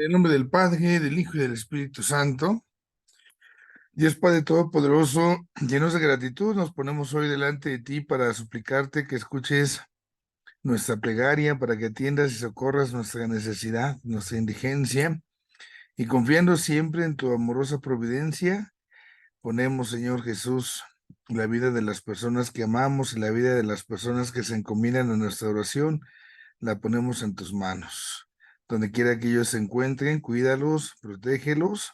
En el nombre del Padre, del Hijo y del Espíritu Santo. Dios Padre Todopoderoso, llenos de gratitud, nos ponemos hoy delante de ti para suplicarte que escuches nuestra plegaria, para que atiendas y socorras nuestra necesidad, nuestra indigencia, y confiando siempre en tu amorosa providencia, ponemos, Señor Jesús, la vida de las personas que amamos y la vida de las personas que se encomiendan a nuestra oración, la ponemos en tus manos. Donde quiera que ellos se encuentren, cuídalos, protégelos.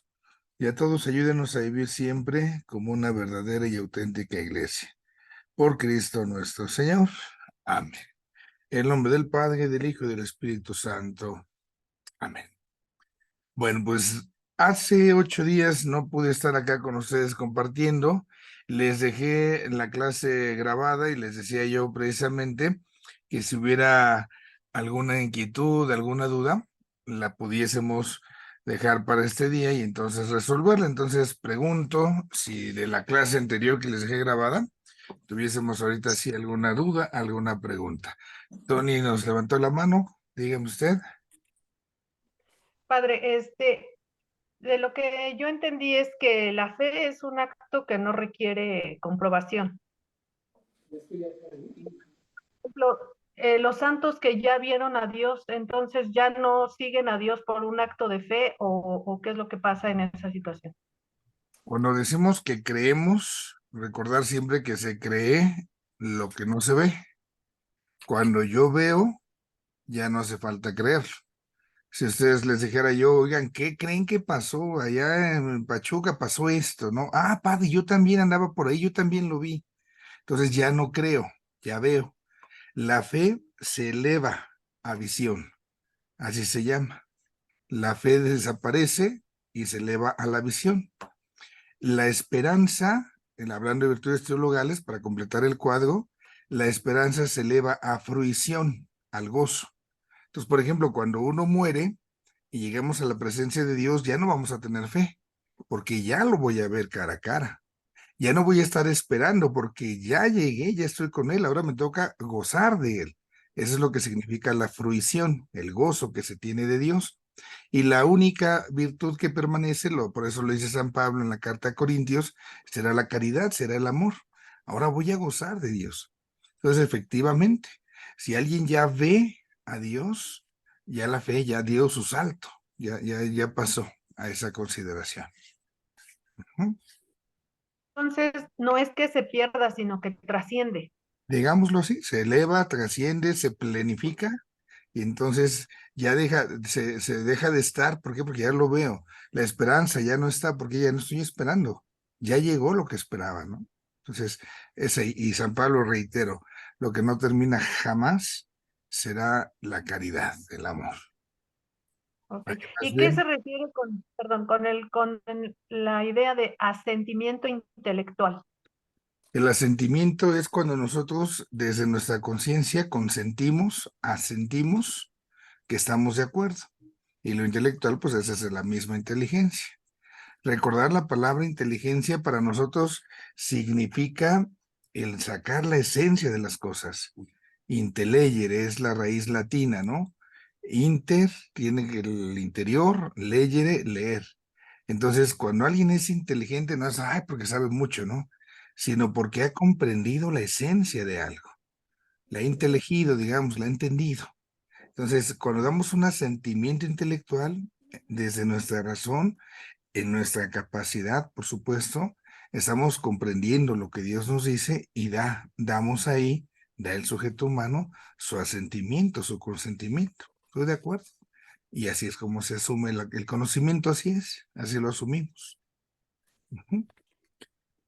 Y a todos ayúdenos a vivir siempre como una verdadera y auténtica iglesia. Por Cristo nuestro Señor. Amén. En el nombre del Padre, del Hijo y del Espíritu Santo. Amén. Bueno, pues hace 8 días no pude estar acá con ustedes compartiendo. Les dejé la clase grabada y les decía yo precisamente que si hubiera alguna inquietud, alguna duda, la pudiésemos dejar para este día y entonces resolverla. Entonces pregunto si de la clase anterior que les dejé grabada, tuviésemos ahorita sí alguna duda, alguna pregunta. Tony nos levantó la mano, dígame usted. Padre, de lo que yo entendí es que la fe es un acto que no requiere comprobación. Por ejemplo, los santos que ya vieron a Dios, entonces ya no siguen a Dios por un acto de fe o qué es lo que pasa en esa situación. Cuando decimos que creemos, recordar siempre que se cree lo que no se ve. Cuando yo veo, ya no hace falta creer. Si ustedes les dijera yo, oigan, ¿qué creen que pasó? Allá en Pachuca pasó esto, ¿no? Ah, padre, yo también andaba por ahí, yo también lo vi. Entonces ya no creo, ya veo. La fe se eleva a visión, así se llama. La fe desaparece y se eleva a la visión. La esperanza, hablando de virtudes teologales, para completar el cuadro, la esperanza se eleva a fruición, al gozo. Entonces, por ejemplo, cuando uno muere y llegamos a la presencia de Dios, ya no vamos a tener fe, porque ya lo voy a ver cara a cara. Ya no voy a estar esperando porque ya llegué, ya estoy con Él, ahora me toca gozar de Él. Eso es lo que significa la fruición, el gozo que se tiene de Dios. Y la única virtud que permanece, por eso lo dice San Pablo en la carta a Corintios, será la caridad, será el amor. Ahora voy a gozar de Dios. Entonces, efectivamente, si alguien ya ve a Dios, ya la fe ya dio su salto, ya pasó a esa consideración. ¿Mm? Entonces, no es que se pierda, sino que trasciende. Digámoslo así, se eleva, trasciende, se plenifica y entonces ya se deja de estar. ¿Por qué? Porque ya lo veo. La esperanza ya no está porque ya no estoy esperando. Ya llegó lo que esperaba, ¿no? Entonces, y San Pablo reitero, lo que no termina jamás será la caridad, el amor. Ok. ¿Para qué más ¿Y qué bien? se refiere con, perdón, con la idea de asentimiento intelectual? El asentimiento es cuando nosotros desde nuestra conciencia consentimos, asentimos que estamos de acuerdo. Y lo intelectual, pues esa es la misma inteligencia. Recordar la palabra inteligencia para nosotros significa el sacar la esencia de las cosas. Intelegere es la raíz latina, ¿no? Inter tiene el interior, legere, leer. Entonces, cuando alguien es inteligente, no es, ay, porque sabe mucho, ¿no? Sino porque ha comprendido la esencia de algo. La ha inteligido, digamos, la ha entendido. Entonces, cuando damos un asentimiento intelectual desde nuestra razón, en nuestra capacidad, por supuesto, estamos comprendiendo lo que Dios nos dice y damos ahí, da el sujeto humano su asentimiento, su consentimiento. ¿Estoy de acuerdo? Y así es como se asume el conocimiento, así es, así lo asumimos. Ujú.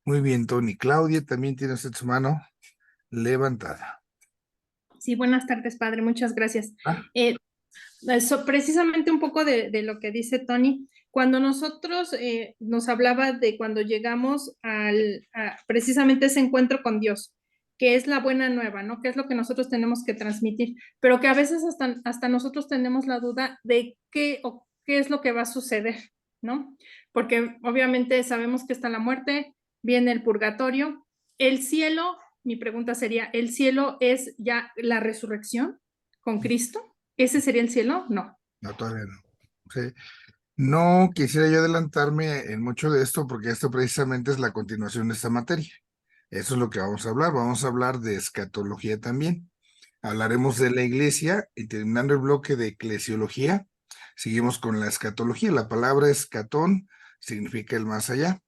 Muy bien, Tony. Claudia, también tiene usted su mano levantada. Sí, buenas tardes, padre. Muchas gracias. Ah, Eso, precisamente un poco de lo que dice Tony, cuando nosotros nos hablaba de cuando llegamos precisamente ese encuentro con Dios, que es la buena nueva, ¿no? Que es lo que nosotros tenemos que transmitir, pero que a veces hasta nosotros tenemos la duda de qué es lo que va a suceder, ¿no? Porque obviamente sabemos que está la muerte, viene el purgatorio, el cielo, mi pregunta sería, ¿el cielo es ya la resurrección con Cristo? ¿Ese sería el cielo? No. no, todavía no. Sí. No quisiera yo adelantarme en mucho de esto porque esto precisamente es la continuación de esta materia. Eso es lo que vamos a hablar. Vamos a hablar de escatología también. Hablaremos de la iglesia y terminando el bloque de eclesiología, seguimos con la escatología. La palabra escatón significa el más allá.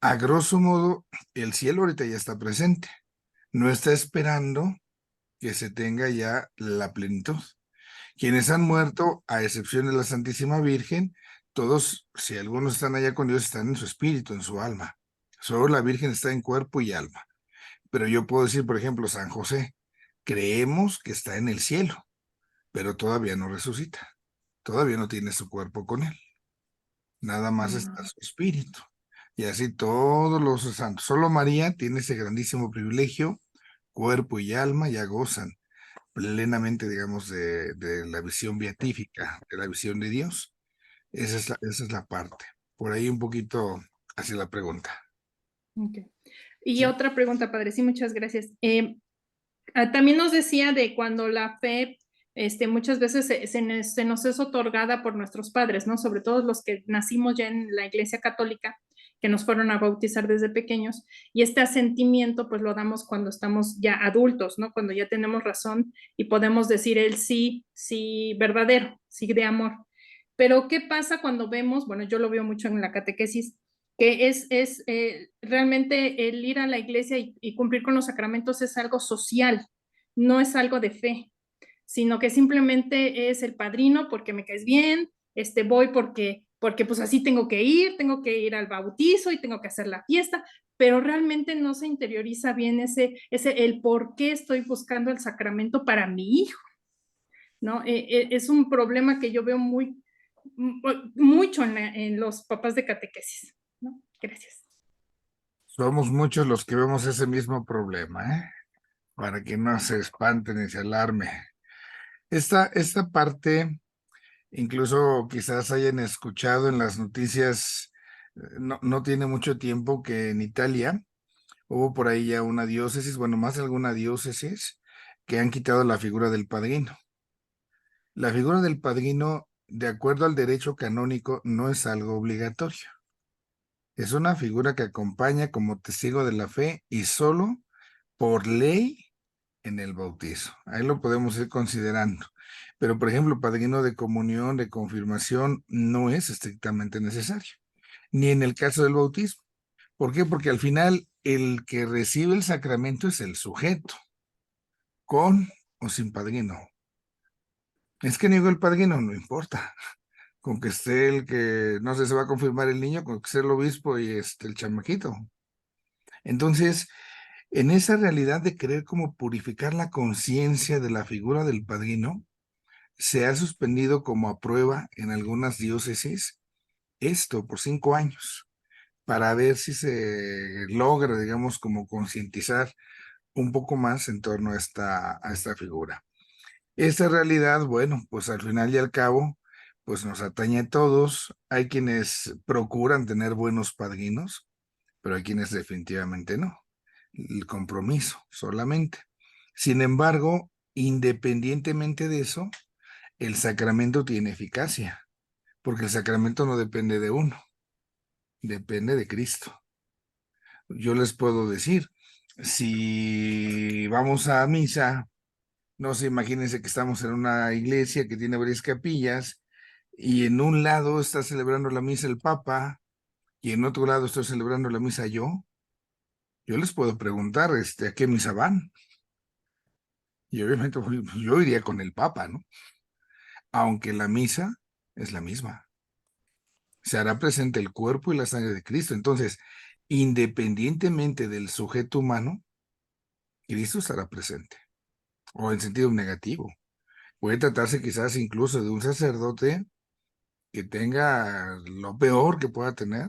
A grosso modo, el cielo ahorita ya está presente. No está esperando que se tenga ya la plenitud. Quienes han muerto, a excepción de la Santísima Virgen, todos, si algunos están allá con Dios, están en su espíritu, en su alma. Solo la Virgen está en cuerpo y alma. Pero yo puedo decir, por ejemplo, San José, creemos que está en el cielo, pero todavía no resucita. Todavía no tiene su cuerpo con él. Nada más está su espíritu. Y así todos los santos. Solo María tiene ese grandísimo privilegio, cuerpo y alma ya gozan plenamente, digamos, de la visión beatífica, de la visión de Dios. Esa es la parte. Por ahí un poquito hacia la pregunta. Ok. Y Sí. otra pregunta, padre, sí, muchas gracias. También nos decía de cuando la fe, muchas veces se nos es otorgada por nuestros padres, ¿no? Sobre todo los que nacimos ya en la Iglesia Católica, que nos fueron a bautizar desde pequeños, y este asentimiento pues lo damos cuando estamos ya adultos, ¿no? Cuando ya tenemos razón y podemos decir el sí, sí verdadero, sí de amor. Pero ¿qué pasa cuando vemos, bueno, yo lo veo mucho en la catequesis, que realmente el ir a la iglesia y cumplir con los sacramentos es algo social, no es algo de fe, sino que simplemente es el padrino porque me caes bien, voy porque pues así tengo que ir al bautizo y tengo que hacer la fiesta, pero realmente no se interioriza bien el por qué estoy buscando el sacramento para mi hijo, ¿no? Es un problema que yo veo mucho en los papás de catequesis, ¿no? Gracias. Somos muchos los que vemos ese mismo problema, ¿eh? Para que no se espanten y se alarme. Esta parte, incluso quizás hayan escuchado en las noticias, no tiene mucho tiempo que en Italia hubo por ahí ya una diócesis, bueno, más de alguna diócesis, que han quitado la figura del padrino. La figura del padrino, de acuerdo al derecho canónico, no es algo obligatorio. Es una figura que acompaña como testigo de la fe y solo por ley en el bautizo. Ahí lo podemos ir considerando. Pero, por ejemplo, padrino de comunión, de confirmación, no es estrictamente necesario, ni en el caso del bautismo. ¿Por qué? Porque al final el que recibe el sacramento es el sujeto, con o sin padrino. Es que niego el padrino, no importa. Con que esté el que, no sé, se va a confirmar el niño, con que esté el obispo y el chamaquito. Entonces, en esa realidad de querer como purificar la conciencia de la figura del padrino, se ha suspendido como a prueba en algunas diócesis esto por 5 años, para ver si se logra, digamos, como concientizar un poco más en torno a esta figura. Esta realidad, bueno, pues al final y al cabo, pues nos atañe a todos. Hay quienes procuran tener buenos padrinos, pero hay quienes definitivamente no. El compromiso solamente. Sin embargo, independientemente de eso, el sacramento tiene eficacia, porque el sacramento no depende de uno, depende de Cristo. Yo les puedo decir, si vamos a misa, no sé, imagínense que estamos en una iglesia que tiene varias capillas y en un lado está celebrando la misa el Papa y en otro lado estoy celebrando la misa yo. Yo les puedo preguntar, ¿a qué misa van? Y obviamente pues, yo iría con el Papa, ¿no? Aunque la misa es la misma. Se hará presente el cuerpo y la sangre de Cristo. Entonces, independientemente del sujeto humano, Cristo estará presente. O en sentido negativo. Puede tratarse quizás incluso de un sacerdote que tenga lo peor que pueda tener,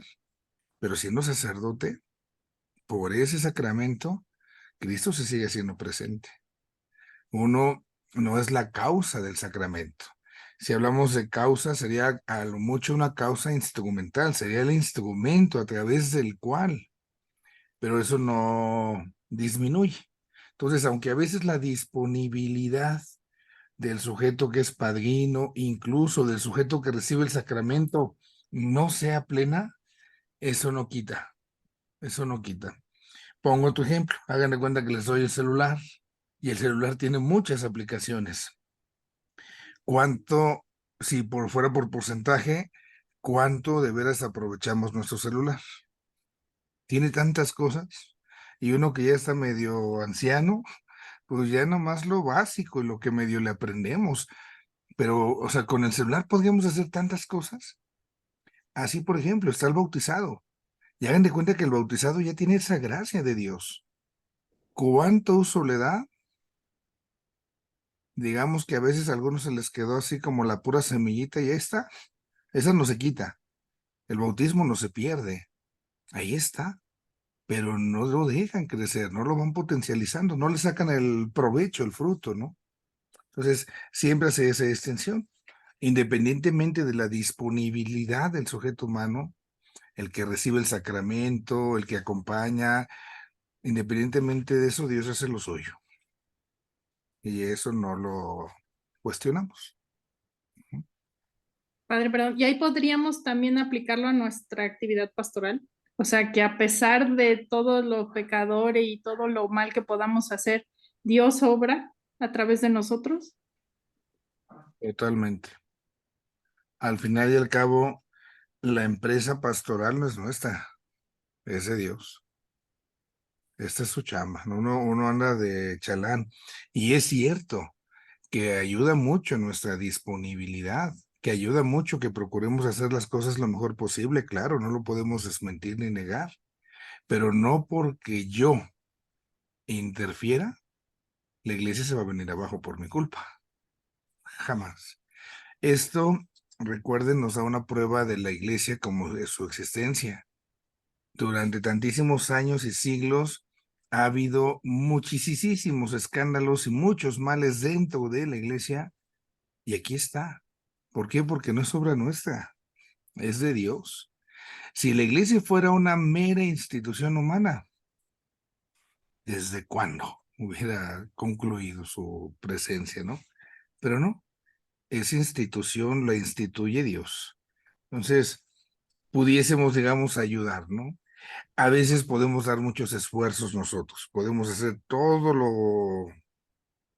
pero siendo sacerdote, por ese sacramento, Cristo se sigue haciendo presente. Uno no es la causa del sacramento. Si hablamos de causa, sería a lo mucho una causa instrumental, sería el instrumento a través del cual, pero eso no disminuye. Entonces, aunque a veces la disponibilidad del sujeto que es padrino, incluso del sujeto que recibe el sacramento, no sea plena, eso no quita, eso no quita. Pongo tu ejemplo, hagan de cuenta que les doy el celular y el celular tiene muchas aplicaciones. ¿Cuánto, si por fuera por porcentaje, cuánto de veras aprovechamos nuestro celular? Tiene tantas cosas y uno que ya está medio anciano, pues ya nomás lo básico y lo que medio le aprendemos. Pero, o sea, con el celular podríamos hacer tantas cosas. Así, por ejemplo, está el bautizado. Y hagan de cuenta que el bautizado ya tiene esa gracia de Dios. ¿Cuánto uso le da? Digamos que a veces a algunos se les quedó así como la pura semillita y ahí está. Esa no se quita. El bautismo no se pierde. Ahí está. Pero no lo dejan crecer, no lo van potencializando, no le sacan el provecho, el fruto, ¿no? Entonces, siempre hace esa extensión. Independientemente de la disponibilidad del sujeto humano, el que recibe el sacramento, el que acompaña, independientemente de eso, Dios hace lo suyo. Y eso no lo cuestionamos. Padre, perdón, y ahí podríamos también aplicarlo a nuestra actividad pastoral. O sea, que a pesar de todo lo pecador y todo lo mal que podamos hacer, Dios obra a través de nosotros. Totalmente. Al final y al cabo, la empresa pastoral no es nuestra, es de Dios. Esta es su chamba, ¿no? Uno anda de chalán. Y es cierto que ayuda mucho nuestra disponibilidad, que ayuda mucho que procuremos hacer las cosas lo mejor posible, claro, no lo podemos desmentir ni negar, pero no porque yo interfiera, la iglesia se va a venir abajo por mi culpa. Jamás. Esto, recuerden, nos da una prueba de la iglesia como de su existencia. Durante tantísimos años y siglos ha habido muchísimos escándalos y muchos males dentro de la iglesia, y aquí está. ¿Por qué? Porque no es obra nuestra, es de Dios. Si la iglesia fuera una mera institución humana, ¿desde cuándo hubiera concluido su presencia, no? Pero no, esa institución la instituye Dios. Entonces, pudiésemos, digamos, ayudar, ¿no? A veces podemos dar muchos esfuerzos nosotros, podemos hacer todo lo,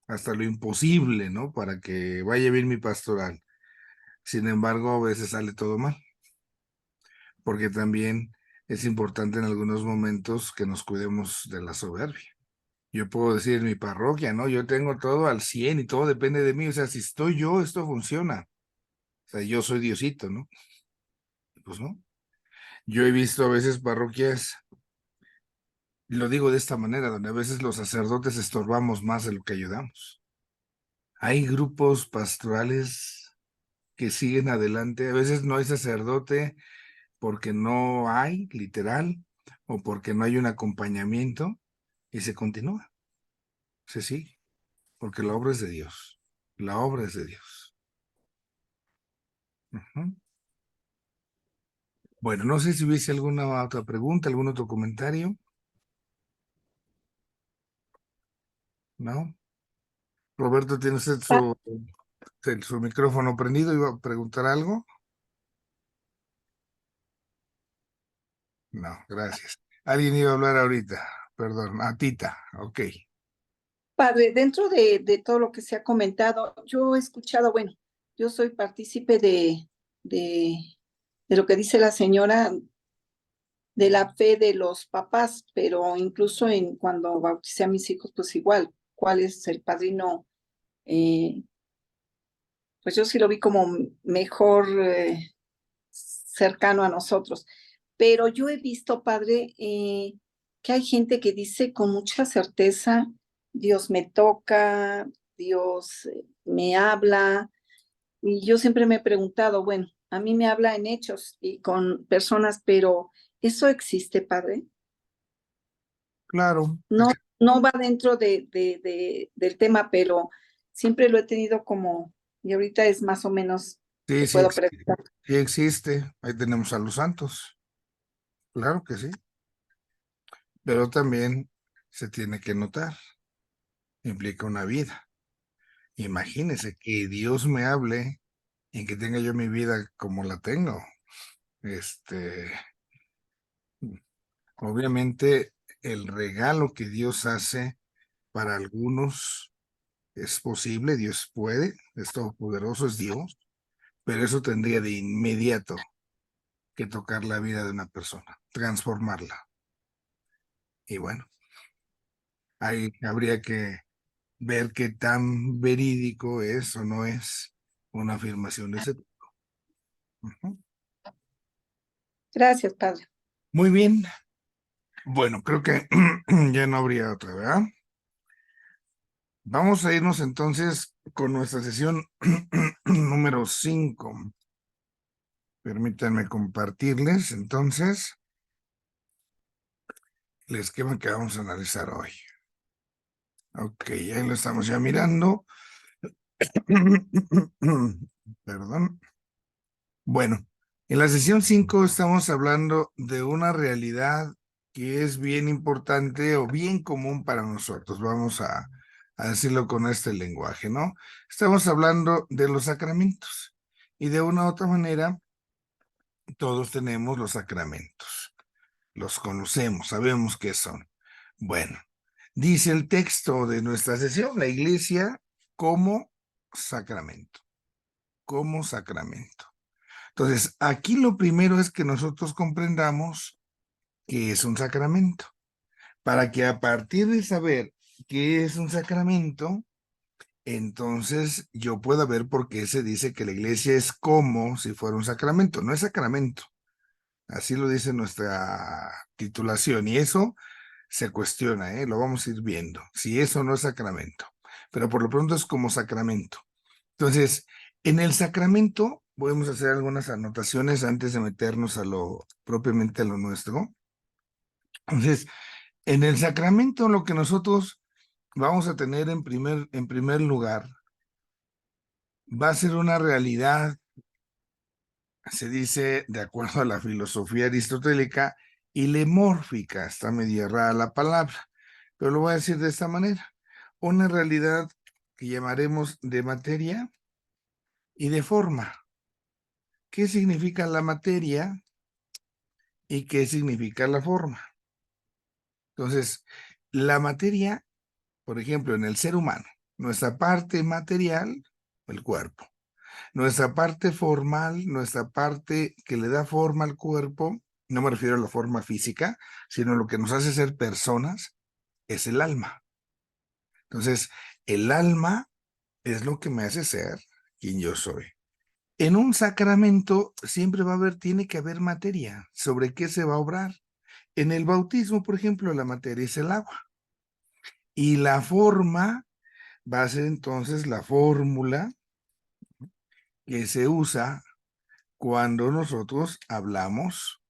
hasta lo imposible, ¿no? Para que vaya bien mi pastoral. Sin embargo, a veces sale todo mal, porque también es importante en algunos momentos que nos cuidemos de la soberbia. Yo puedo decir en mi parroquia, ¿no? Yo tengo todo al 100 y todo depende de mí. O sea, si estoy yo, esto funciona. O sea, yo soy Diosito, ¿no? Pues no. Yo he visto a veces parroquias, lo digo de esta manera, donde a veces los sacerdotes estorbamos más de lo que ayudamos. Hay grupos pastorales que siguen adelante. A veces no hay sacerdote porque no hay, literal, o porque no hay un acompañamiento y se continúa. Se sigue, porque la obra es de Dios. La obra es de Dios. Ujú. Bueno, no sé si hubiese alguna otra pregunta, algún otro comentario. ¿No? Roberto, ¿tiene usted su micrófono prendido? ¿Iba a preguntar algo? No, gracias. Alguien iba a hablar ahorita. Perdón, a Tita. Ok. Padre, dentro de todo lo que se ha comentado, yo he escuchado, bueno, yo soy partícipe de, de lo que dice la señora de la fe de los papás, pero incluso en cuando bauticé a mis hijos, pues igual, ¿cuál es el padrino? Eh, pues yo sí lo vi como mejor cercano a nosotros. Pero yo he visto, padre, que hay gente que dice con mucha certeza, Dios me toca, Dios me habla, y yo siempre me he preguntado, bueno, a mí me habla en hechos y con personas, pero ¿eso existe, padre? Claro. No, no va dentro del tema, pero siempre lo he tenido como, y ahorita es más o menos Sí, que puedo preguntar. sí existe. Ahí tenemos a los santos. Claro que sí. Pero también se tiene que notar. Implica una vida. Imagínese que Dios me hable y que tenga yo mi vida como la tengo. Obviamente el regalo que Dios hace para algunos es posible, Dios puede, es todopoderoso, es Dios, pero eso tendría de inmediato que tocar la vida de una persona, transformarla. Y bueno, ahí habría que ver qué tan verídico es o no es una afirmación de ese tipo. Ujú. Gracias, Padre. Muy bien. Bueno, creo que ya no habría otra, ¿verdad? Vamos a irnos entonces con nuestra sesión número 5. Permítanme compartirles entonces el esquema que vamos a analizar hoy. Ok, ahí lo estamos ya mirando. Perdón. Bueno, en la sesión 5 estamos hablando de una realidad que es bien importante o bien común para nosotros. Vamos a decirlo con este lenguaje, ¿no? Estamos hablando de los sacramentos y de una u otra manera todos tenemos los sacramentos. Los conocemos, sabemos qué son. Bueno, dice el texto de nuestra sesión, la iglesia como sacramento, como sacramento. Entonces, aquí lo primero es que nosotros comprendamos qué es un sacramento, para que a partir de saber qué es un sacramento, entonces yo pueda ver por qué se dice que la iglesia es como si fuera un sacramento, no es sacramento. Así lo dice nuestra titulación y eso se cuestiona, lo vamos a ir viendo, si eso no es sacramento, pero por lo pronto es como sacramento. Entonces, en el sacramento podemos hacer algunas anotaciones antes de meternos propiamente a lo nuestro. Entonces, en el sacramento lo que nosotros vamos a tener en primer lugar va a ser una realidad, se dice de acuerdo a la filosofía aristotélica, ilemórfica, está medio errada la palabra, pero lo voy a decir de esta manera, una realidad que llamaremos de materia y de forma. ¿Qué significa la materia y qué significa la forma? Entonces, la materia, por ejemplo, en el ser humano, nuestra parte material, el cuerpo, nuestra parte formal, nuestra parte que le da forma al cuerpo, no me refiero a la forma física, sino lo que nos hace ser personas, es el alma. Entonces, el alma es lo que me hace ser quien yo soy. En un sacramento siempre tiene que haber materia. ¿Sobre qué se va a obrar? En el bautismo, por ejemplo, la materia es el agua. Y la forma va a ser entonces la fórmula que se usa cuando nosotros hablamos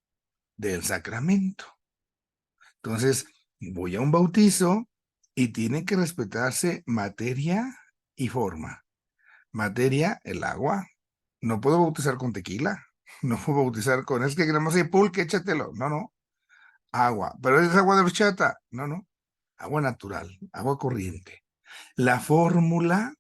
del sacramento. Entonces, voy a un bautizo y tiene que respetarse materia y forma. Materia, el agua. No puedo bautizar con tequila. No puedo bautizar con, es que queremos decir pulque, échatelo. No, no. Agua. Pero es agua de horchata. No, no. Agua natural, agua corriente. La fórmula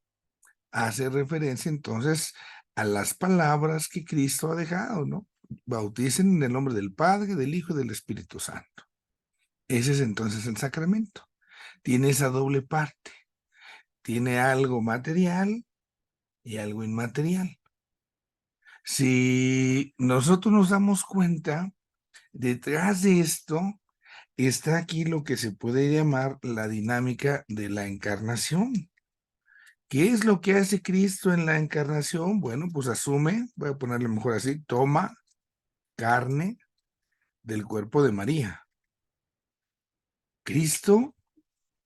hace referencia entonces a las palabras que Cristo ha dejado, ¿no? Bauticen en el nombre del Padre, del Hijo y del Espíritu Santo. Ese es entonces el sacramento. Tiene esa doble parte. Tiene algo material y algo inmaterial. Si nosotros nos damos cuenta, detrás de esto está aquí lo que se puede llamar la dinámica de la encarnación. ¿Qué es lo que hace Cristo en la encarnación? Bueno, pues asume, voy a ponerle mejor así, toma carne del cuerpo de María. Cristo,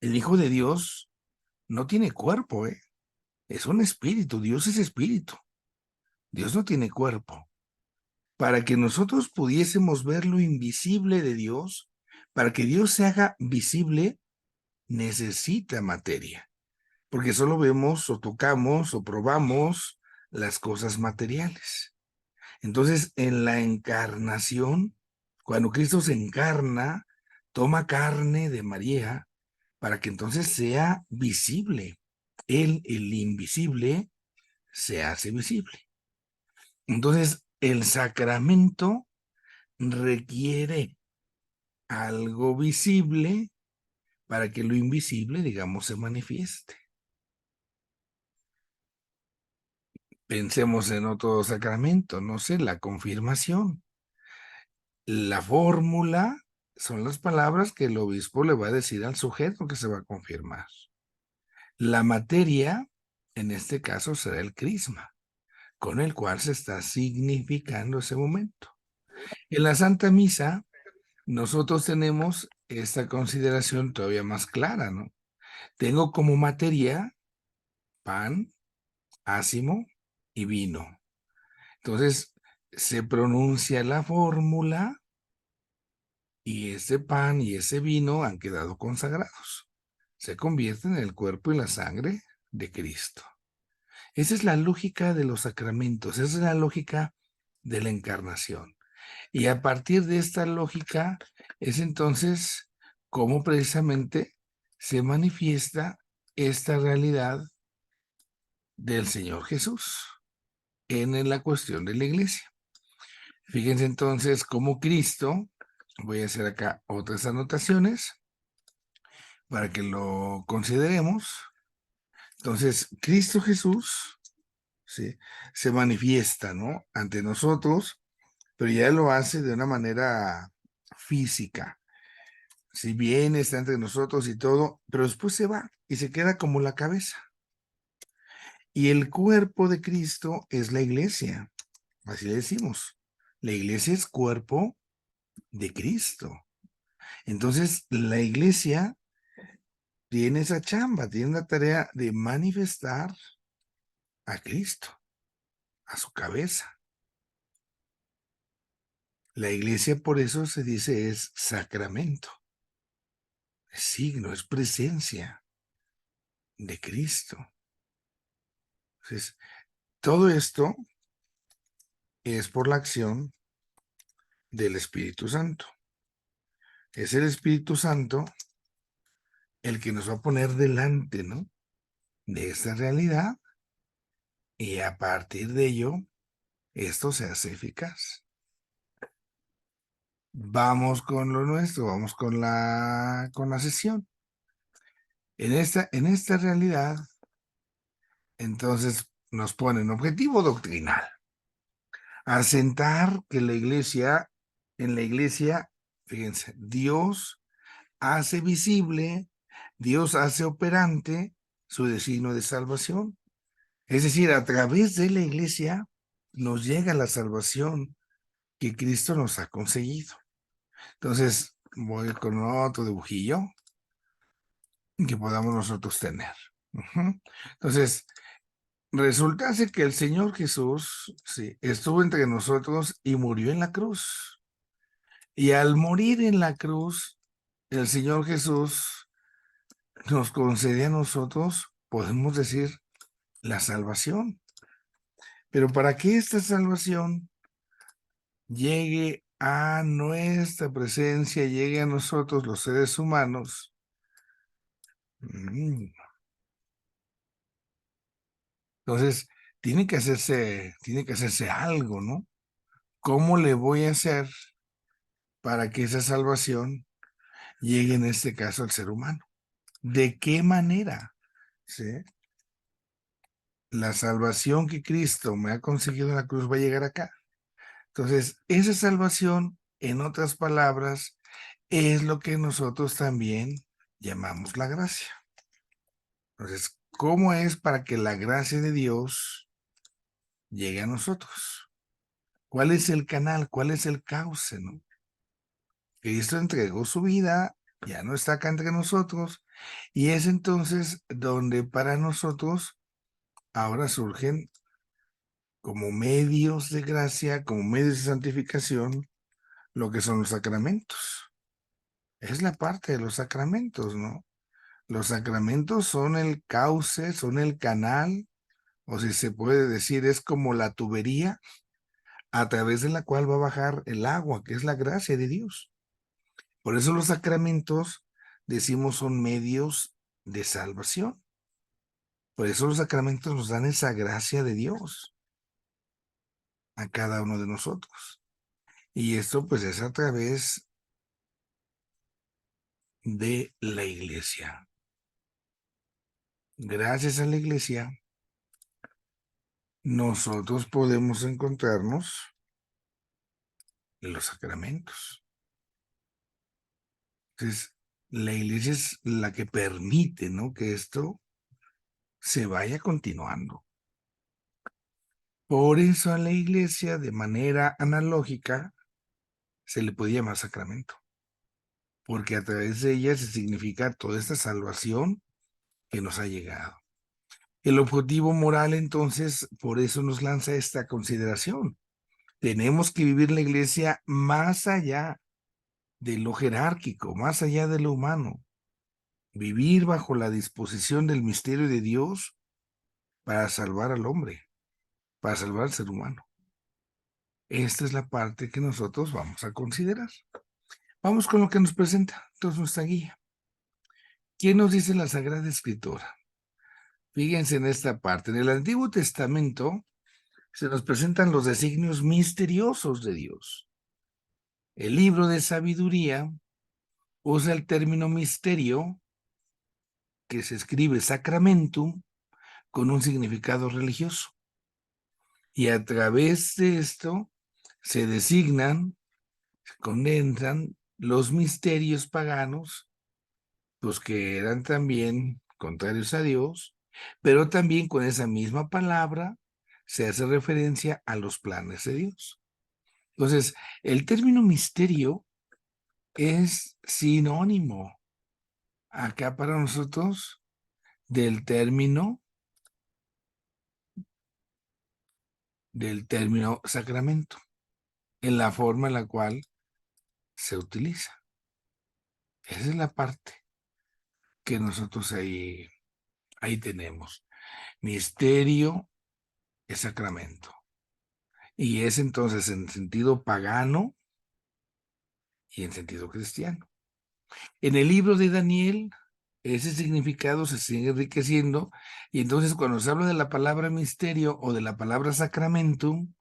el Hijo de Dios, no tiene cuerpo, es un espíritu, Dios es espíritu. Dios no tiene cuerpo. Para que nosotros pudiésemos ver lo invisible de Dios, para que Dios se haga visible, necesita materia, porque solo vemos o tocamos o probamos las cosas materiales. Entonces, en la encarnación, cuando Cristo se encarna, toma carne de María para que entonces sea visible el invisible, se hace visible. Entonces, el sacramento requiere algo visible para que lo invisible, digamos, se manifieste. Pensemos en otro sacramento, no sé, la confirmación. La fórmula son las palabras que el obispo le va a decir al sujeto que se va a confirmar. La materia, en este caso, será el crisma, con el cual se está significando ese momento. En la Santa Misa, nosotros tenemos esta consideración todavía más clara, ¿no? Tengo como materia pan, ácimo y vino. Entonces, se pronuncia la fórmula y ese pan y ese vino han quedado consagrados. Se convierten en el cuerpo y la sangre de Cristo. Esa es la lógica de los sacramentos, esa es la lógica de la encarnación. Y a partir de esta lógica es entonces cómo precisamente se manifiesta esta realidad del Señor Jesús en la cuestión de la iglesia. Fíjense entonces cómo Cristo, voy a hacer acá otras anotaciones para que lo consideremos. Entonces, Cristo Jesús, ¿sí?, se manifiesta, ¿no?, ante nosotros, pero ya lo hace de una manera física. Si bien está entre nosotros y todo, pero después se va y se queda como la cabeza. Y el cuerpo de Cristo es la iglesia, así le decimos. La iglesia es cuerpo de Cristo. Entonces, la iglesia tiene esa chamba, tiene la tarea de manifestar a Cristo, a su cabeza. La iglesia por eso se dice es sacramento, es signo, es presencia de Cristo. Entonces, todo esto es por la acción del Espíritu Santo. Es el Espíritu Santo el que nos va a poner delante, ¿no?, de esta realidad, y a partir de ello, esto se hace eficaz. Vamos con lo nuestro, vamos con la sesión. En esta realidad, entonces nos ponen objetivo doctrinal: asentar que en la iglesia, fíjense, Dios hace visible, Dios hace operante su designio de salvación. Es decir, a través de la iglesia nos llega la salvación que Cristo nos ha conseguido. Entonces, voy con otro dibujillo que podamos nosotros tener. Entonces, resulta que el Señor Jesús, sí, estuvo entre nosotros y murió en la cruz. Y al morir en la cruz, el Señor Jesús nos concede a nosotros, podemos decir, la salvación. Pero para que esta salvación llegue a nuestra presencia, llegue a nosotros los seres humanos, entonces tiene que hacerse algo, ¿no? ¿Cómo le voy a hacer para que esa salvación llegue en este caso al ser humano? ¿De qué manera? ¿Sí? La salvación que Cristo me ha conseguido en la cruz va a llegar acá. Entonces, esa salvación, en otras palabras, es lo que nosotros también llamamos la gracia. Entonces, ¿cómo es para que la gracia de Dios llegue a nosotros? ¿Cuál es el canal? ¿Cuál es el cauce, no? Cristo entregó su vida, ya no está acá entre nosotros, y es entonces donde para nosotros ahora surgen como medios de gracia, como medios de santificación, lo que son los sacramentos. Es la parte de los sacramentos, ¿no? Los sacramentos son el cauce, son el canal, o si se puede decir, es como la tubería a través de la cual va a bajar el agua, que es la gracia de Dios. Por eso los sacramentos, decimos, son medios de salvación. Por eso los sacramentos nos dan esa gracia de Dios a cada uno de nosotros. Y esto pues es a través de la iglesia. Gracias a la iglesia, nosotros podemos encontrarnos en los sacramentos. Entonces, la iglesia es la que permite, ¿no?, que esto se vaya continuando. Por eso a la iglesia, de manera analógica, se le puede llamar sacramento, porque a través de ella se significa toda esta salvación que nos ha llegado. El objetivo moral, entonces, por eso nos lanza esta consideración. Tenemos que vivir la iglesia más allá de lo jerárquico, más allá de lo humano. Vivir bajo la disposición del misterio de Dios para salvar al hombre, para salvar al ser humano. Esta es la parte que nosotros vamos a considerar. Vamos con lo que nos presenta entonces nuestra guía. ¿Qué nos dice la Sagrada Escritura? Fíjense en esta parte. En el Antiguo Testamento se nos presentan los designios misteriosos de Dios. El libro de sabiduría usa el término misterio, que se escribe sacramentum, con un significado religioso. Y a través de esto se designan, se condensan los misterios paganos, los que eran también contrarios a Dios, pero también con esa misma palabra se hace referencia a los planes de Dios. Entonces, el término misterio es sinónimo acá para nosotros del término sacramento, en la forma en la cual se utiliza. Esa es la parte que nosotros ahí tenemos. Misterio es sacramento. Y es entonces en sentido pagano y en sentido cristiano. En el libro de Daniel, ese significado se sigue enriqueciendo, y entonces cuando se habla de la palabra misterio o de la palabra sacramentum,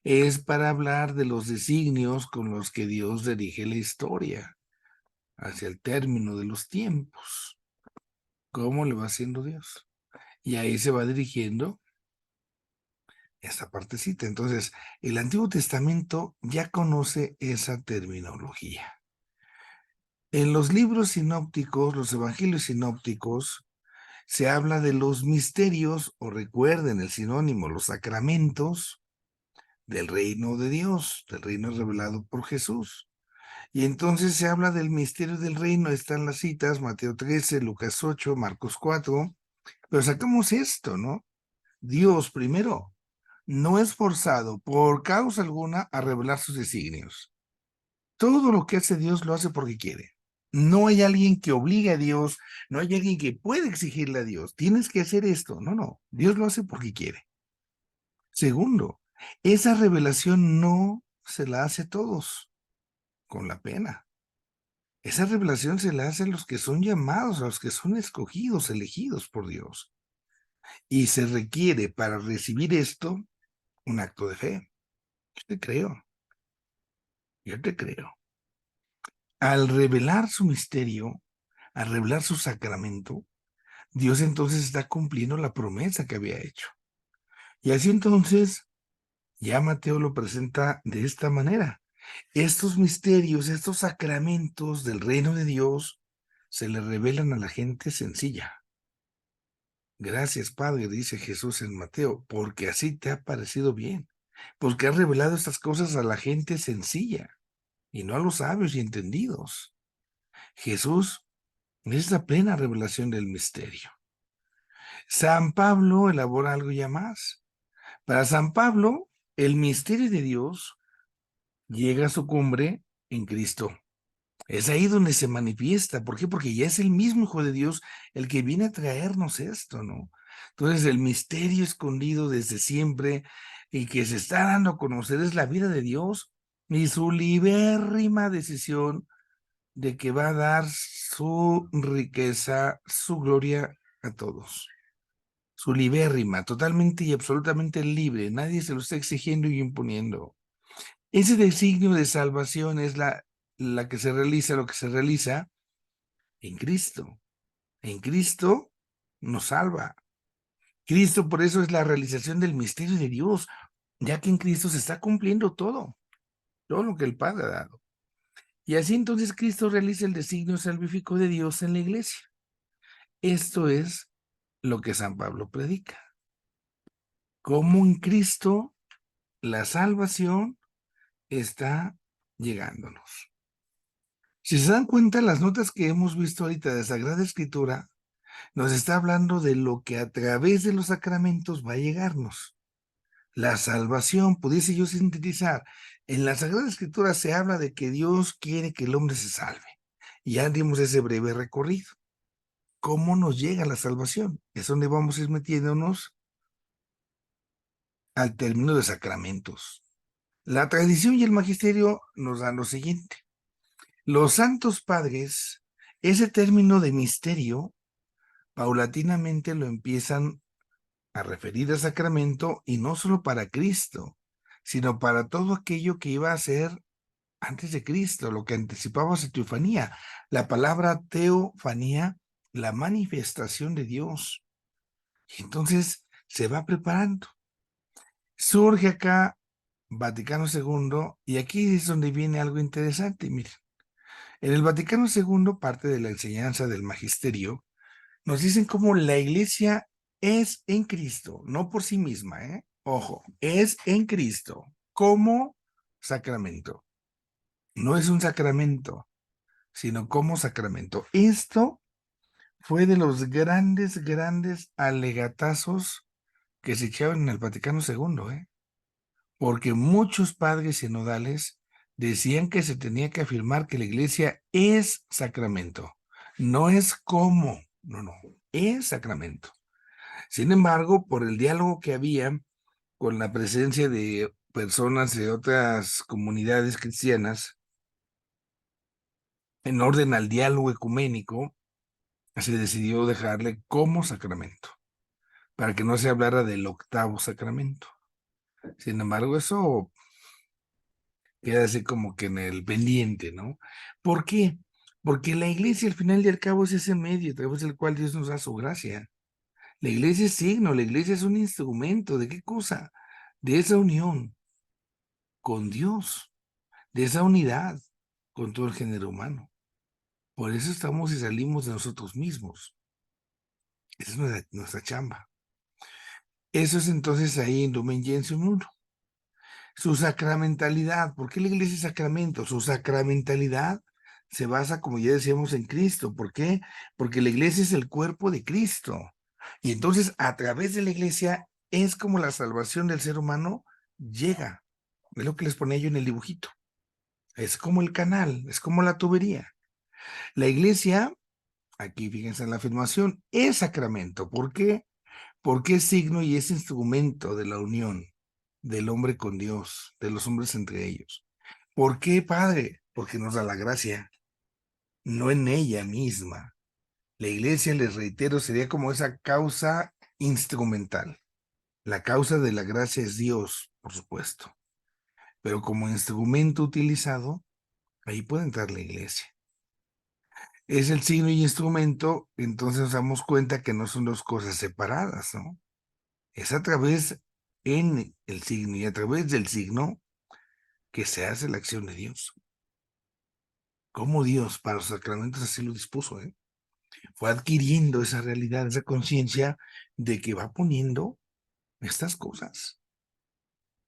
es para hablar de los designios con los que Dios dirige la historia hacia el término de los tiempos. ¿Cómo le va haciendo Dios? Y ahí se va dirigiendo esta partecita. Entonces, el Antiguo Testamento ya conoce esa terminología. En los libros sinópticos, los evangelios sinópticos, se habla de los misterios, o recuerden el sinónimo, los sacramentos del reino de Dios, del reino revelado por Jesús. Y entonces se habla del misterio del reino, están las citas, Mateo 13, Lucas 8, Marcos 4, pero sacamos esto, ¿no? Dios, primero, no es forzado por causa alguna a revelar sus designios. Todo lo que hace Dios lo hace porque quiere. No hay alguien que obligue a Dios, no hay alguien que pueda exigirle a Dios. Tienes que hacer esto. No. Dios lo hace porque quiere. Segundo, esa revelación no se la hace a todos con la pena. Esa revelación se la hace a los que son llamados, a los que son escogidos, elegidos por Dios. Y se requiere para recibir esto un acto de fe. Yo te creo. Al revelar su misterio, al revelar su sacramento, Dios entonces está cumpliendo la promesa que había hecho. Y así entonces, ya Mateo lo presenta de esta manera. Estos misterios, estos sacramentos del reino de Dios, se le revelan a la gente sencilla. Gracias, Padre, dice Jesús en Mateo, porque así te ha parecido bien, porque has revelado estas cosas a la gente sencilla y no a los sabios y entendidos. Jesús es la plena revelación del misterio. San Pablo elabora algo ya más. Para San Pablo, el misterio de Dios llega a su cumbre en Cristo. Es ahí donde se manifiesta. ¿Por qué? Porque ya es el mismo Hijo de Dios el que viene a traernos esto, ¿no? Entonces, el misterio escondido desde siempre y que se está dando a conocer es la vida de Dios y su libérrima decisión de que va a dar su riqueza, su gloria a todos. su libérrima, totalmente y absolutamente libre. Nadie se lo está exigiendo y imponiendo. Ese designio de salvación es la que se realiza, lo que se realiza en Cristo. En Cristo nos salva. Cristo por eso es la realización del misterio de Dios, ya que en Cristo se está cumpliendo todo lo que el Padre ha dado. Y así entonces Cristo realiza el designio salvífico de Dios en la iglesia. Esto es lo que San Pablo predica. Cómo en Cristo la salvación está llegándonos. Si se dan cuenta, las notas que hemos visto ahorita de Sagrada Escritura nos está hablando de lo que a través de los sacramentos va a llegarnos. La salvación, pudiese yo sintetizar, en la Sagrada Escritura se habla de que Dios quiere que el hombre se salve. Y ya dimos ese breve recorrido. ¿Cómo nos llega la salvación? Es donde vamos a ir metiéndonos al término de sacramentos. La tradición y el magisterio nos dan lo siguiente. Los santos padres, ese término de misterio, paulatinamente lo empiezan a referir al sacramento y no solo para Cristo, sino para todo aquello que iba a ser antes de Cristo, lo que anticipaba su teofanía. La palabra teofanía, la manifestación de Dios. Entonces se va preparando. Surge acá Vaticano II y aquí es donde viene algo interesante. Miren, en el Vaticano II, parte de la enseñanza del magisterio, nos dicen cómo la iglesia es en Cristo, no por sí misma, ¿eh? Ojo, es en Cristo como sacramento. No es un sacramento, sino como sacramento. Esto fue de los grandes alegatazos que se echaban en el Vaticano II, ¿eh? Porque muchos padres sinodales decían que se tenía que afirmar que la iglesia es sacramento, no es como, no, es sacramento. Sin embargo, por el diálogo que había con la presencia de personas de otras comunidades cristianas, en orden al diálogo ecuménico, se decidió dejarle como sacramento, para que no se hablara del octavo sacramento. Sin embargo, eso queda así como que en el pendiente, ¿no? ¿Por qué? Porque la iglesia al final y al cabo es ese medio a través del cual Dios nos da su gracia. La iglesia es signo, la iglesia es un instrumento. ¿De qué cosa? De esa unión con Dios, de esa unidad con todo el género humano. Por eso estamos y salimos de nosotros mismos. Esa es nuestra chamba. Eso es entonces ahí en Lumen Gentium 1. Su sacramentalidad. ¿Por qué la iglesia es sacramento? Su sacramentalidad se basa, como ya decíamos, en Cristo. ¿Por qué? Porque la iglesia es el cuerpo de Cristo. Y entonces a través de la iglesia es como la salvación del ser humano llega. Es lo que les ponía yo en el dibujito. Es como el canal, es como la tubería. La iglesia, aquí fíjense en la afirmación, es sacramento. ¿Por qué? Porque es signo y es instrumento de la unión del hombre con Dios, de los hombres entre ellos. ¿Por qué, Padre? Porque nos da la gracia, no en ella misma. La iglesia, les reitero, sería como esa causa instrumental. La causa de la gracia es Dios, por supuesto. Pero como instrumento utilizado, ahí puede entrar la iglesia. Es el signo y instrumento, entonces nos damos cuenta que no son dos cosas separadas, ¿no? Es a través en el signo y a través del signo que se hace la acción de Dios. Como Dios para los sacramentos así lo dispuso, ¿eh? Fue adquiriendo esa realidad, esa conciencia de que va poniendo estas cosas.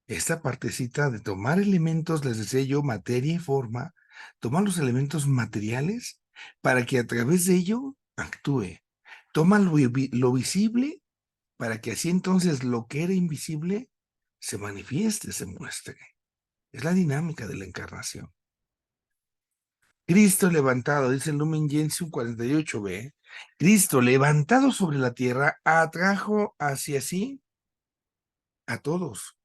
Esta partecita de tomar elementos, les decía yo, materia y forma, tomar los elementos materiales para que a través de ello actúe. Toma lo visible para que así entonces lo que era invisible se manifieste, se muestre. Es la dinámica de la encarnación. Cristo levantado, dice el Lumen Gentium 48b, Cristo levantado sobre la tierra atrajo hacia sí a todos.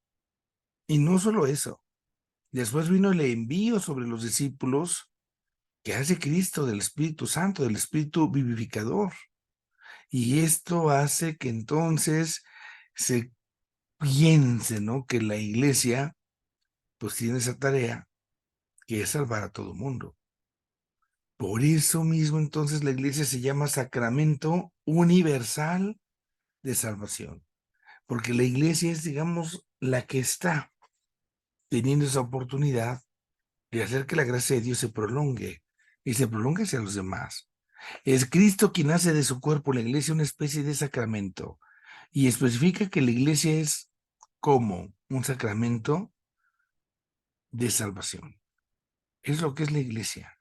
Y no solo eso, después vino el envío sobre los discípulos que hace Cristo del Espíritu Santo, del Espíritu vivificador. Y esto hace que entonces se piense, ¿no? Que la iglesia pues tiene esa tarea que es salvar a todo mundo. Por eso mismo entonces la iglesia se llama sacramento universal de salvación, porque la iglesia es, digamos, la que está teniendo esa oportunidad de hacer que la gracia de Dios se prolongue y se prolongue hacia los demás. Es Cristo quien hace de su cuerpo, la iglesia, una especie de sacramento y especifica que la iglesia es como un sacramento de salvación. Es lo que es la iglesia.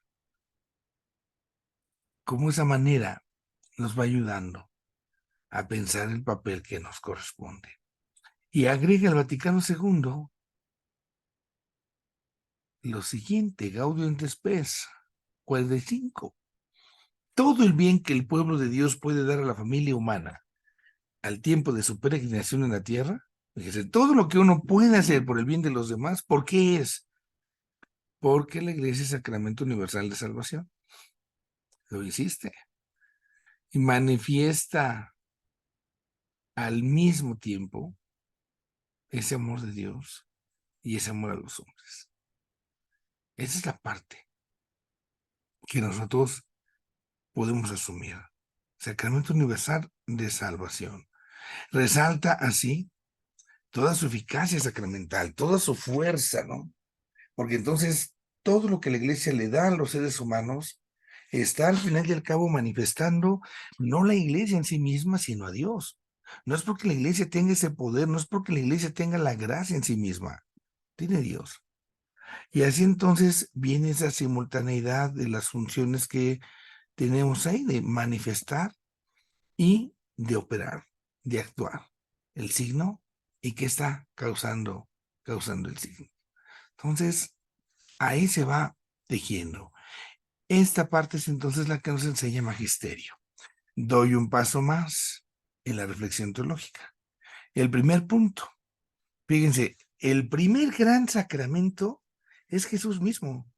Cómo esa manera nos va ayudando a pensar el papel que nos corresponde. Y agrega el Vaticano II lo siguiente, Gaudium et Spes 45. Todo el bien que el pueblo de Dios puede dar a la familia humana al tiempo de su peregrinación en la tierra, fíjese, todo lo que uno puede hacer por el bien de los demás, ¿por qué es? Porque la iglesia es sacramento universal de salvación. Lo insiste. Y manifiesta al mismo tiempo ese amor de Dios y ese amor a los hombres. Esa es la parte que nosotros podemos asumir. Sacramento universal de salvación. Resalta así toda su eficacia sacramental, toda su fuerza, ¿no? Porque entonces todo lo que la iglesia le da a los seres humanos está al final y al cabo manifestando no la iglesia en sí misma, sino a Dios. No es porque la iglesia tenga ese poder, no es porque la iglesia tenga la gracia en sí misma, tiene Dios. Y así entonces viene esa simultaneidad de las funciones que tenemos ahí, de manifestar y de operar, de actuar. El signo y qué está causando el signo. Entonces, ahí se va tejiendo. Esta parte es entonces la que nos enseña magisterio. Doy un paso más en la reflexión teológica. El primer punto, fíjense, el primer gran sacramento es Jesús mismo.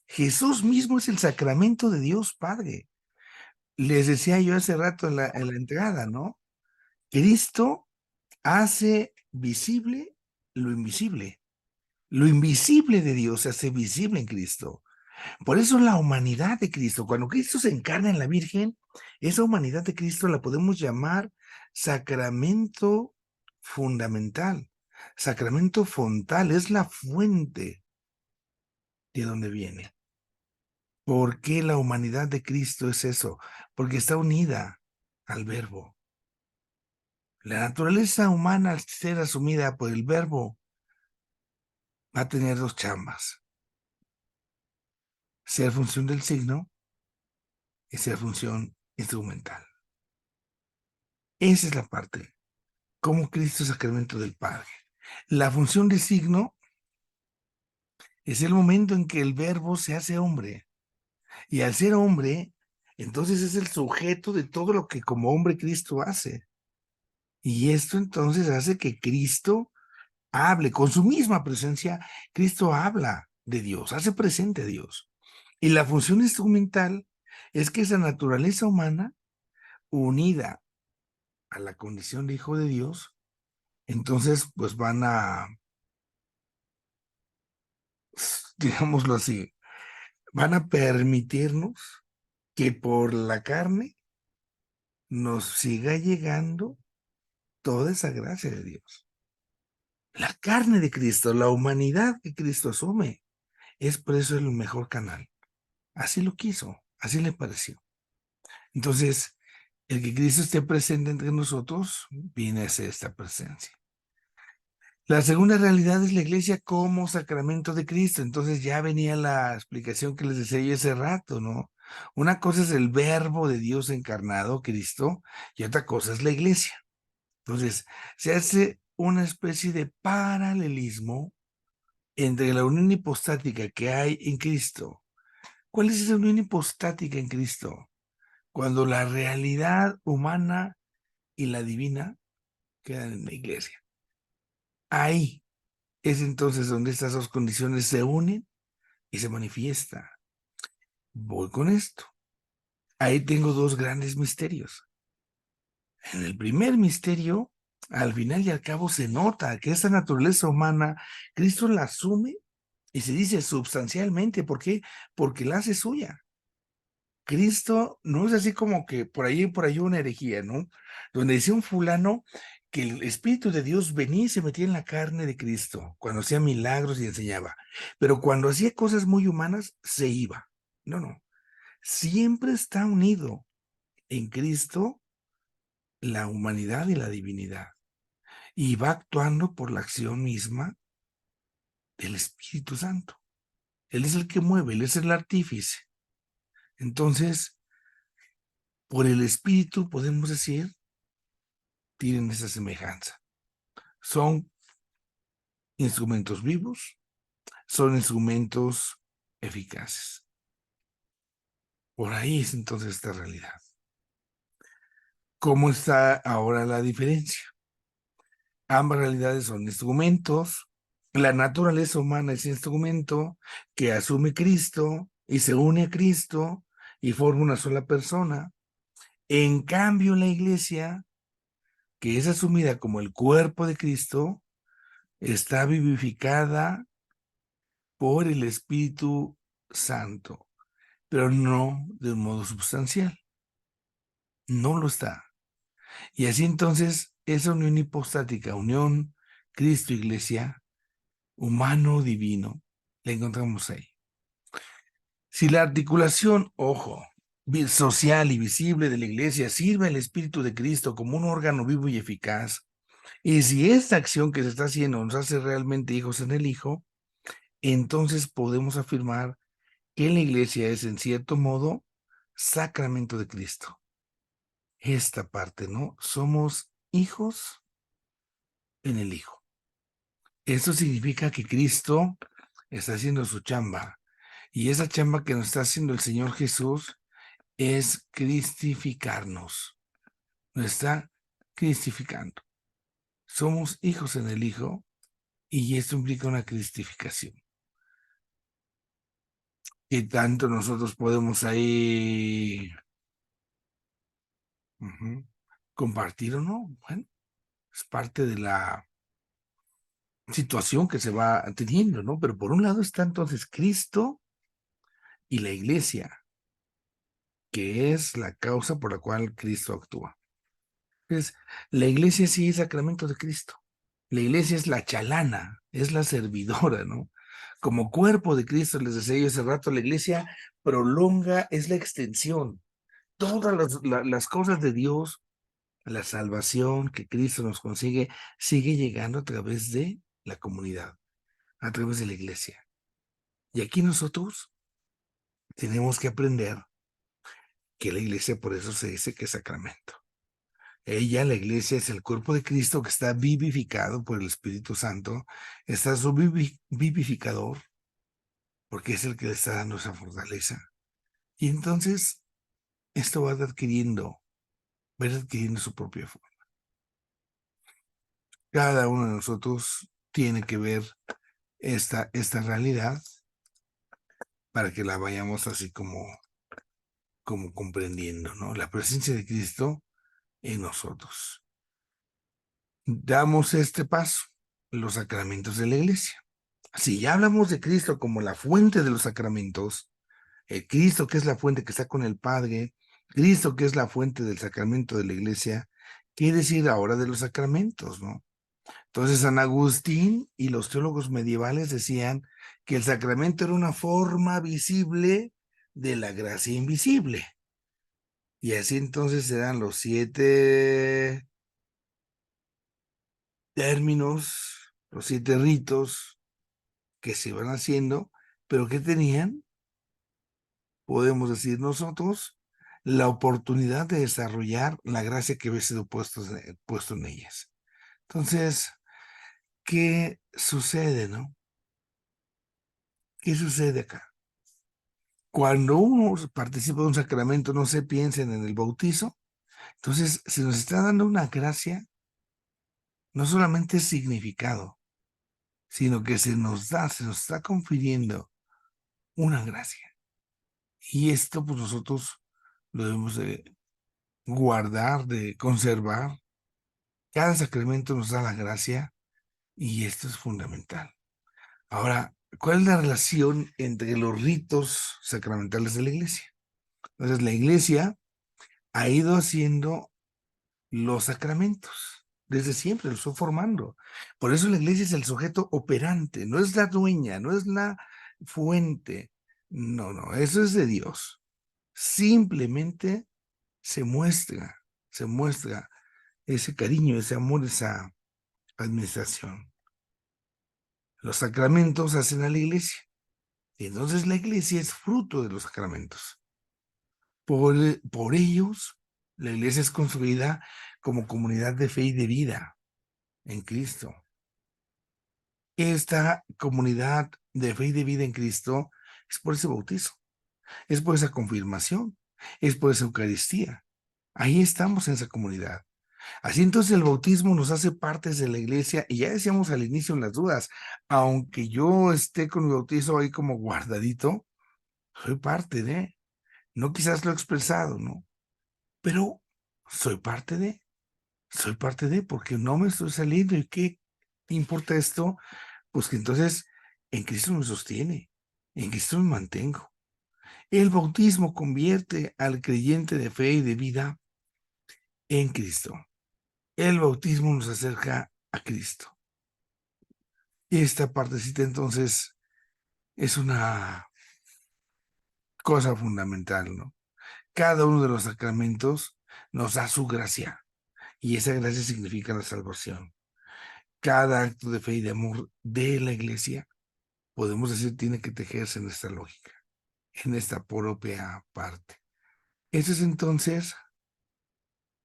Jesús mismo es el sacramento de Dios Padre. Les decía yo hace rato en la entrada, ¿no? Cristo hace visible lo invisible. Lo invisible de Dios se hace visible en Cristo. Por eso la humanidad de Cristo, cuando Cristo se encarna en la Virgen, esa humanidad de Cristo la podemos llamar sacramento fundamental, sacramento fontal, es la fuente de donde viene. ¿Por qué la humanidad de Cristo es eso? Porque está unida al Verbo. La naturaleza humana, al ser asumida por el Verbo, va a tener dos chambas: ser función del signo y ser función instrumental. Esa es la parte. Como Cristo es sacramento del Padre. La función de signo es el momento en que el Verbo se hace hombre. Y al ser hombre, entonces es el sujeto de todo lo que como hombre Cristo hace. Y esto entonces hace que Cristo hable con su misma presencia. Cristo habla de Dios, hace presente a Dios. Y la función instrumental es que esa naturaleza humana, unida a la condición de hijo de Dios, entonces pues van a, digámoslo así, van a permitirnos que por la carne nos siga llegando toda esa gracia de Dios. La carne de Cristo, la humanidad que Cristo asume, es por eso el mejor canal. Así lo quiso, así le pareció. Entonces, el que Cristo esté presente entre nosotros viene a ser esta presencia. La segunda realidad es la iglesia como sacramento de Cristo. Entonces ya venía la explicación que les decía yo hace rato, ¿no? Una cosa es el verbo de Dios encarnado, Cristo, y otra cosa es la iglesia. Entonces, se hace una especie de paralelismo entre la unión hipostática que hay en Cristo. ¿Cuál es esa unión hipostática en Cristo? Cuando la realidad humana y la divina quedan en la iglesia. Ahí es entonces donde estas dos condiciones se unen y se manifiesta. Voy con esto. Ahí tengo dos grandes misterios. En el primer misterio, al final y al cabo se nota que esa naturaleza humana, Cristo la asume y se dice substancialmente. ¿Por qué? Porque la hace suya. Cristo no es así como que por ahí una herejía, ¿no? Donde decía un fulano que el Espíritu de Dios venía y se metía en la carne de Cristo cuando hacía milagros y enseñaba. Pero cuando hacía cosas muy humanas, se iba. No, no. Siempre está unido en Cristo la humanidad y la divinidad. Y va actuando por la acción misma del Espíritu Santo. Él es el que mueve, él es el artífice. Entonces, por el Espíritu podemos decir, tienen esa semejanza. Son instrumentos vivos, son instrumentos eficaces. Por ahí es entonces esta realidad. ¿Cómo está ahora la diferencia? Ambas realidades son instrumentos. La naturaleza humana es instrumento que asume Cristo y se une a Cristo y forma una sola persona. En cambio, la iglesia, que es asumida como el cuerpo de Cristo, está vivificada por el Espíritu Santo, pero no de un modo sustancial. No lo está. Y así entonces, esa unión hipostática, unión Cristo-Iglesia, humano-divino, la encontramos ahí. Si la articulación, ojo, social y visible de la Iglesia sirve al Espíritu de Cristo como un órgano vivo y eficaz, y si esta acción que se está haciendo nos hace realmente hijos en el Hijo, entonces podemos afirmar que la Iglesia es en cierto modo sacramento de Cristo. Esta parte, ¿no? Somos hijos en el Hijo. Eso significa que Cristo está haciendo su chamba. Y esa chamba que nos está haciendo el Señor Jesús es cristificarnos. Nos está cristificando. Somos hijos en el Hijo y esto implica una cristificación. ¿Qué tanto nosotros podemos ahí compartir o no? Bueno, es parte de la situación que se va teniendo, ¿no? Pero por un lado está entonces Cristo y la iglesia, que es la causa por la cual Cristo actúa. Entonces, la iglesia sí es sacramento de Cristo. La iglesia es la chalana, es la servidora, ¿no? Como cuerpo de Cristo, les decía yo hace rato, la iglesia prolonga, es la extensión. Todas las cosas de Dios, la salvación que Cristo nos consigue, sigue llegando a través de la comunidad, a través de la iglesia. Y aquí nosotros tenemos que aprender que la iglesia por eso se dice que es sacramento. Ella, la iglesia, es el cuerpo de Cristo que está vivificado por el Espíritu Santo, está su vivificador, porque es el que le está dando esa fortaleza. Y entonces esto va adquiriendo su propia forma. Cada uno de nosotros tiene que ver esta realidad para que la vayamos así como comprendiendo, ¿no? La presencia de Cristo en nosotros. Damos este paso, los sacramentos de la iglesia. Si ya hablamos de Cristo como la fuente de los sacramentos, el Cristo que es la fuente que está con el Padre, Cristo que es la fuente del sacramento de la iglesia, ¿qué decir ahora de los sacramentos, no? Entonces San Agustín y los teólogos medievales decían que el sacramento era una forma visible de la gracia invisible. Y así entonces se dan los 7 términos, los 7 ritos que se iban haciendo, pero que tenían, podemos decir nosotros, la oportunidad de desarrollar la gracia que había sido puesto en ellas. Entonces, ¿qué sucede, no? ¿Qué sucede acá? Cuando uno participa de un sacramento, no se piensen en el bautizo, entonces se nos está dando una gracia, no solamente significado, sino que se nos está confiriendo una gracia. Y esto, pues nosotros lo debemos de guardar, de conservar. Cada sacramento nos da la gracia y esto es fundamental. Ahora, ¿cuál es la relación entre los ritos sacramentales de la iglesia? Entonces, la iglesia ha ido haciendo los sacramentos. Desde siempre los fue formando. Por eso la iglesia es el sujeto operante, no es la dueña, no es la fuente. No, no, eso es de Dios. Simplemente se muestra ese cariño, ese amor, esa administración. Los sacramentos hacen a la iglesia. Y entonces la iglesia es fruto de los sacramentos. Por ellos, la iglesia es construida como comunidad de fe y de vida en Cristo. Esta comunidad de fe y de vida en Cristo es por ese bautizo, es por esa confirmación, es por esa Eucaristía. Ahí estamos en esa comunidad. Así entonces el bautismo nos hace partes de la iglesia y ya decíamos al inicio en las dudas, aunque yo esté con mi bautizo ahí como guardadito, soy parte de, no quizás lo he expresado, ¿no? Pero soy parte de, porque no me estoy saliendo. ¿Y qué importa esto? Pues que entonces en Cristo me sostiene, en Cristo me mantengo. El bautismo convierte al creyente de fe y de vida en Cristo. El bautismo nos acerca a Cristo. Esta partecita entonces es una cosa fundamental, ¿no? Cada uno de los sacramentos nos da su gracia y esa gracia significa la salvación. Cada acto de fe y de amor de la iglesia, podemos decir, tiene que tejerse en esta lógica, en esta propia parte. Eso es entonces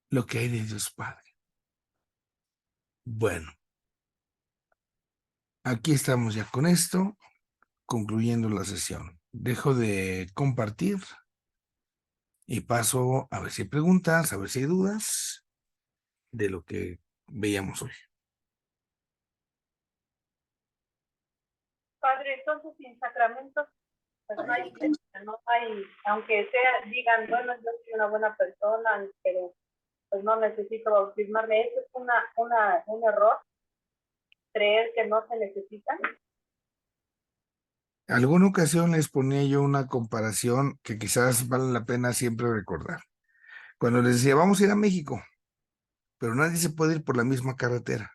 lo que hay de Dios Padre. Bueno, aquí estamos ya con esto, concluyendo la sesión. Dejo de compartir y paso a ver si hay preguntas, a ver si hay dudas de lo que veíamos hoy. Padre, entonces sin sacramentos, pues no hay iglesia, no hay, aunque sea, digan, bueno, yo soy una buena persona, pero pues no necesito bautismarme. Eso es un error, creer que no se necesitan. Alguna ocasión les ponía yo una comparación que quizás vale la pena siempre recordar. Cuando les decía, vamos a ir a México, pero nadie se puede ir por la misma carretera.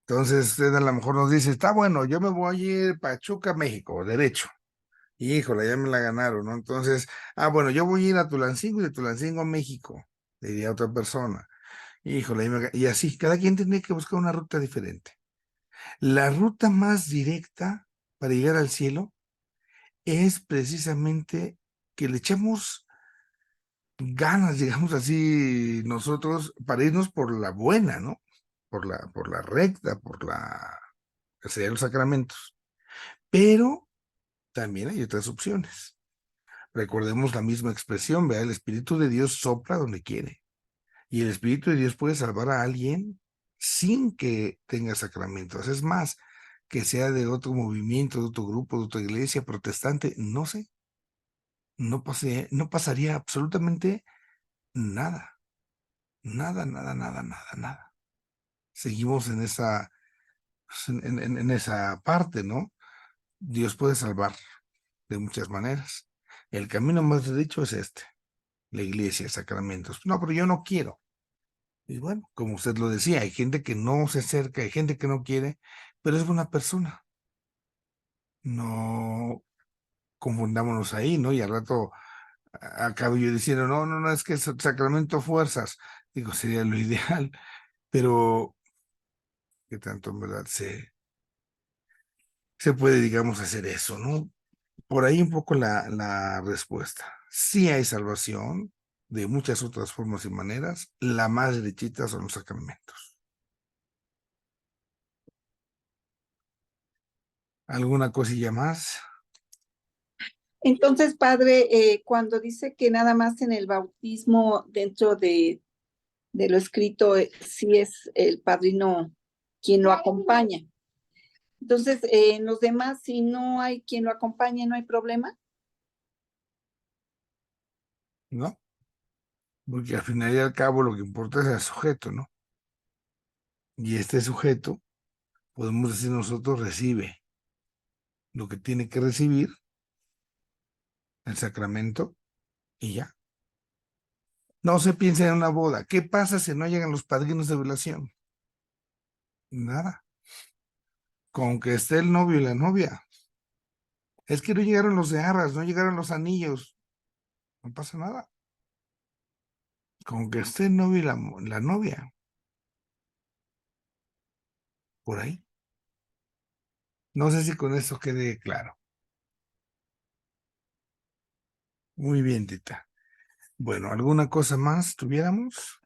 Entonces, usted a lo mejor nos dice, está bueno, yo me voy a ir Pachuca, México, derecho. Híjole, ya me la ganaron, ¿no? Entonces, bueno, yo voy a ir a Tulancingo y de Tulancingo a México, diría otra persona. Híjole, y así, cada quien tiene que buscar una ruta diferente. La ruta más directa para llegar al cielo es precisamente que le echamos ganas, digamos así, nosotros para irnos por la buena, ¿no? Por la recta, que serían los sacramentos. Pero también hay otras opciones. Recordemos la misma expresión, ¿verdad? El Espíritu de Dios sopla donde quiere. Y el Espíritu de Dios puede salvar a alguien sin que tenga sacramentos. Es más, que sea de otro movimiento, de otro grupo, de otra iglesia protestante, no sé. No pasaría absolutamente nada. Nada, nada, nada, nada, nada. Seguimos en esa, en esa parte, ¿no? Dios puede salvar de muchas maneras. El camino más derecho es este, la iglesia, sacramentos. No, pero yo no quiero. Y bueno, como usted lo decía, hay gente que no se acerca, hay gente que no quiere, pero es buena persona. No confundámonos ahí, ¿no? Y al rato acabo yo diciendo, no, no, no, es que es sacramento fuerzas. Digo, sería lo ideal, pero que tanto en verdad se puede, digamos, hacer eso, ¿no? Por ahí un poco la respuesta. Sí hay salvación de muchas otras formas y maneras. La más derechita son los sacramentos. ¿Alguna cosilla más? Entonces, padre, cuando dice que nada más en el bautismo, dentro de lo escrito, sí es el padrino quien lo acompaña. Entonces, en los demás, si no hay quien lo acompañe, ¿no hay problema? ¿No? Porque al final y al cabo lo que importa es el sujeto, ¿no? Y este sujeto, podemos decir nosotros, recibe lo que tiene que recibir, el sacramento, y ya. No se piensa en una boda. ¿Qué pasa si no llegan los padrinos de velación? Nada. Con que esté el novio y la novia. Es que no llegaron los de arras, no llegaron los anillos. No pasa nada. Con que esté el novio y la novia. Por ahí. No sé si con eso quede claro. Muy bien, Tita. Bueno, ¿alguna cosa más tuviéramos?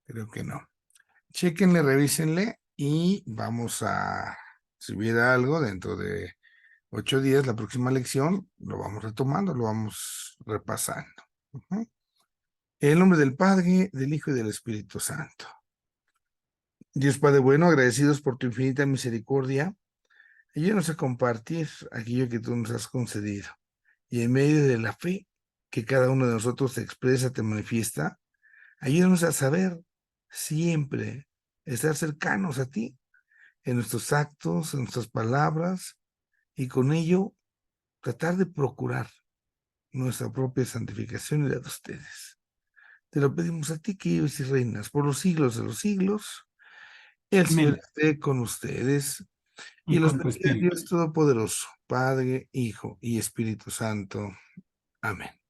Creo que no. Chéquenle, revísenle y vamos a, si hubiera algo dentro de 8 días, la próxima lección, lo vamos retomando, lo vamos repasando. Ujú. En el nombre del Padre, del Hijo y del Espíritu Santo. Dios Padre bueno, agradecidos por tu infinita misericordia, ayúdanos a compartir aquello que tú nos has concedido. Y en medio de la fe que cada uno de nosotros te expresa, te manifiesta, ayúdanos a saber siempre estar cercanos a ti en nuestros actos, en nuestras palabras, y con ello tratar de procurar nuestra propia santificación y la de ustedes. Te lo pedimos a ti que vives y reinas por los siglos de los siglos. El Señor Amén. esté con ustedes y Y los con tu bendiga el espíritu. Dios Todopoderoso, Padre, Hijo y Espíritu Santo. Amén.